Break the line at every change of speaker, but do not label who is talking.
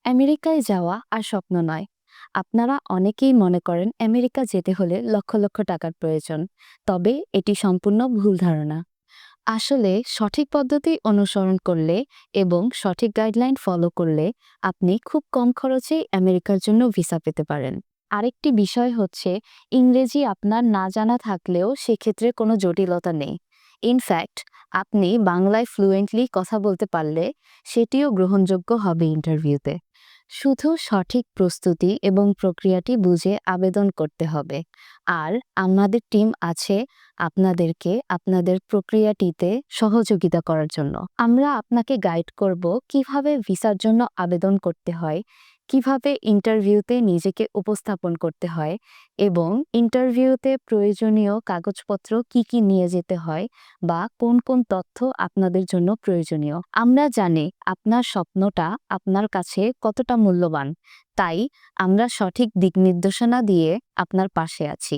আমেরিকায় যাওয়া আর স্বপ্ন নয়। আপনারা অনেকেই মনে করেন আমেরিকা যেতে হলে লক্ষ লক্ষ টাকার প্রয়োজন। তবে এটি সম্পূর্ণ ভুল ধারণা। আসলে সঠিক পদ্ধতি অনুসরণ করলে এবং সঠিক গাইডলাইন ফলো করলে আপনি খুব কম খরচেই আমেরিকার জন্য ভিসা পেতে পারেন। আরেকটি বিষয় হচ্ছে, ইংরেজি আপনার না জানা থাকলেও সেক্ষেত্রে কোনো জটিলতা নেই। ইনফ্যাক্ট, আপনি বাংলায় ফ্লুয়েন্টলি কথা বলতে পারলে সেটিও গ্রহণযোগ্য হবে ইন্টারভিউতে। শুধু সঠিক প্রস্তুতি এবং প্রক্রিয়াটি বুঝে আবেদন করতে হবে। আর আমাদের টিম আছে আপনাদেরকে আপনাদের প্রক্রিয়াটিতে সহযোগিতা করার জন্য। আমরা আপনাকে গাইড করব কিভাবে ভিসার জন্য আবেদন করতে হয়, কিভাবে ইন্টারভিউতে নিজেকে উপস্থাপন করতে হয় এবং ইন্টারভিউতে প্রয়োজনীয় কাগজপত্র কি কি নিয়ে যেতে হয় বা কোন কোন তথ্য আপনাদের জন্য প্রয়োজনীয়। আমরা জানি আপনার স্বপ্নটা আপনার কাছে কতটা মূল্যবান, তাই আমরা সঠিক দিক নির্দেশনা দিয়ে আপনার পাশে আছি।